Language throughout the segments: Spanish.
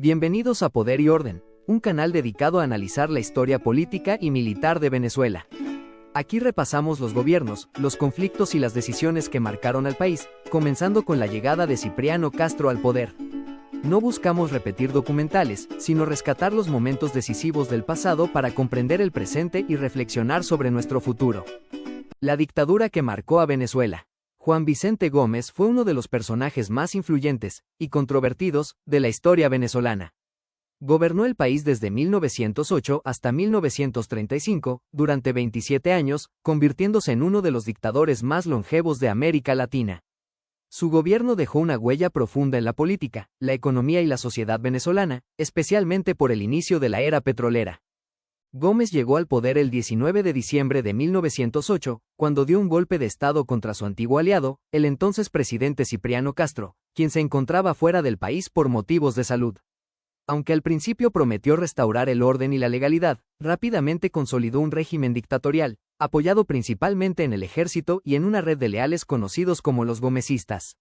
Bienvenidos a Poder y Orden, un canal dedicado a analizar la historia política y militar de Venezuela. Aquí repasamos los gobiernos, los conflictos y las decisiones que marcaron al país, comenzando con la llegada de Cipriano Castro al poder. No buscamos repetir documentales, sino rescatar los momentos decisivos del pasado para comprender el presente y reflexionar sobre nuestro futuro. La dictadura que marcó a Venezuela. Juan Vicente Gómez fue uno de los personajes más influyentes y controvertidos de la historia venezolana. Gobernó el país desde 1908 hasta 1935, durante 27 años, convirtiéndose en uno de los dictadores más longevos de América Latina. Su gobierno dejó una huella profunda en la política, la economía y la sociedad venezolana, especialmente por el inicio de la era petrolera. Gómez llegó al poder el 19 de diciembre de 1908, cuando dio un golpe de Estado contra su antiguo aliado, el entonces presidente Cipriano Castro, quien se encontraba fuera del país por motivos de salud. Aunque al principio prometió restaurar el orden y la legalidad, rápidamente consolidó un régimen dictatorial, apoyado principalmente en el ejército y en una red de leales conocidos como los gomecistas.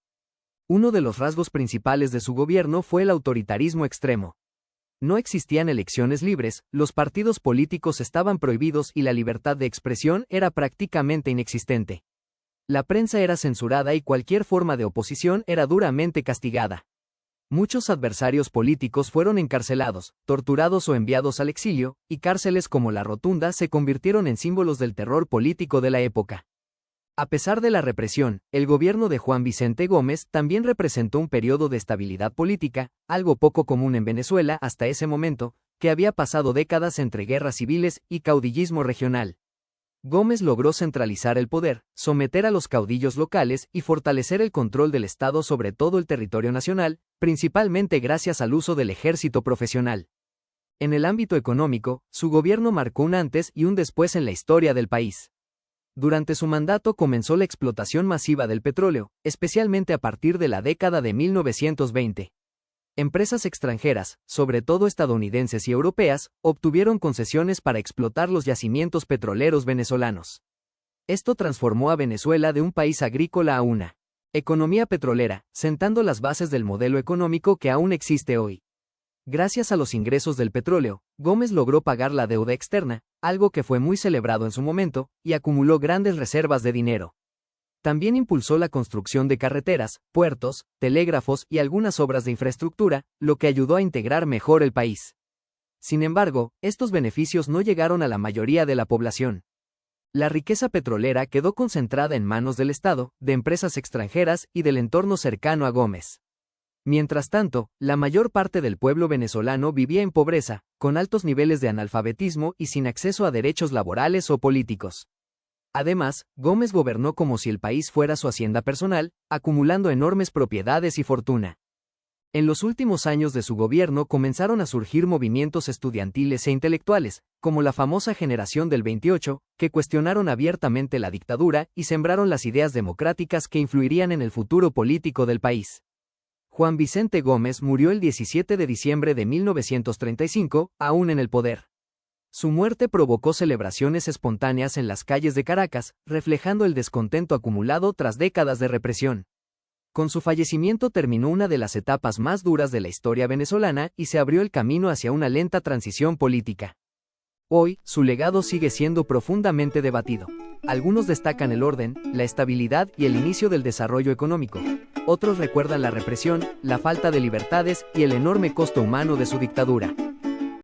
Uno de los rasgos principales de su gobierno fue el autoritarismo extremo. No existían elecciones libres, los partidos políticos estaban prohibidos y la libertad de expresión era prácticamente inexistente. La prensa era censurada y cualquier forma de oposición era duramente castigada. Muchos adversarios políticos fueron encarcelados, torturados o enviados al exilio, y cárceles como La Rotunda se convirtieron en símbolos del terror político de la época. A pesar de la represión, el gobierno de Juan Vicente Gómez también representó un periodo de estabilidad política, algo poco común en Venezuela hasta ese momento, que había pasado décadas entre guerras civiles y caudillismo regional. Gómez logró centralizar el poder, someter a los caudillos locales y fortalecer el control del Estado sobre todo el territorio nacional, principalmente gracias al uso del ejército profesional. En el ámbito económico, su gobierno marcó un antes y un después en la historia del país. Durante su mandato comenzó la explotación masiva del petróleo, especialmente a partir de la década de 1920. Empresas extranjeras, sobre todo estadounidenses y europeas, obtuvieron concesiones para explotar los yacimientos petroleros venezolanos. Esto transformó a Venezuela de un país agrícola a una economía petrolera, sentando las bases del modelo económico que aún existe hoy. Gracias a los ingresos del petróleo, Gómez logró pagar la deuda externa, algo que fue muy celebrado en su momento, y acumuló grandes reservas de dinero. También impulsó la construcción de carreteras, puertos, telégrafos y algunas obras de infraestructura, lo que ayudó a integrar mejor el país. Sin embargo, estos beneficios no llegaron a la mayoría de la población. La riqueza petrolera quedó concentrada en manos del Estado, de empresas extranjeras y del entorno cercano a Gómez. Mientras tanto, la mayor parte del pueblo venezolano vivía en pobreza, con altos niveles de analfabetismo y sin acceso a derechos laborales o políticos. Además, Gómez gobernó como si el país fuera su hacienda personal, acumulando enormes propiedades y fortuna. En los últimos años de su gobierno comenzaron a surgir movimientos estudiantiles e intelectuales, como la famosa Generación del 28, que cuestionaron abiertamente la dictadura y sembraron las ideas democráticas que influirían en el futuro político del país. Juan Vicente Gómez murió el 17 de diciembre de 1935, aún en el poder. Su muerte provocó celebraciones espontáneas en las calles de Caracas, reflejando el descontento acumulado tras décadas de represión. Con su fallecimiento terminó una de las etapas más duras de la historia venezolana y se abrió el camino hacia una lenta transición política. Hoy, su legado sigue siendo profundamente debatido. Algunos destacan el orden, la estabilidad y el inicio del desarrollo económico. Otros recuerdan la represión, la falta de libertades y el enorme costo humano de su dictadura.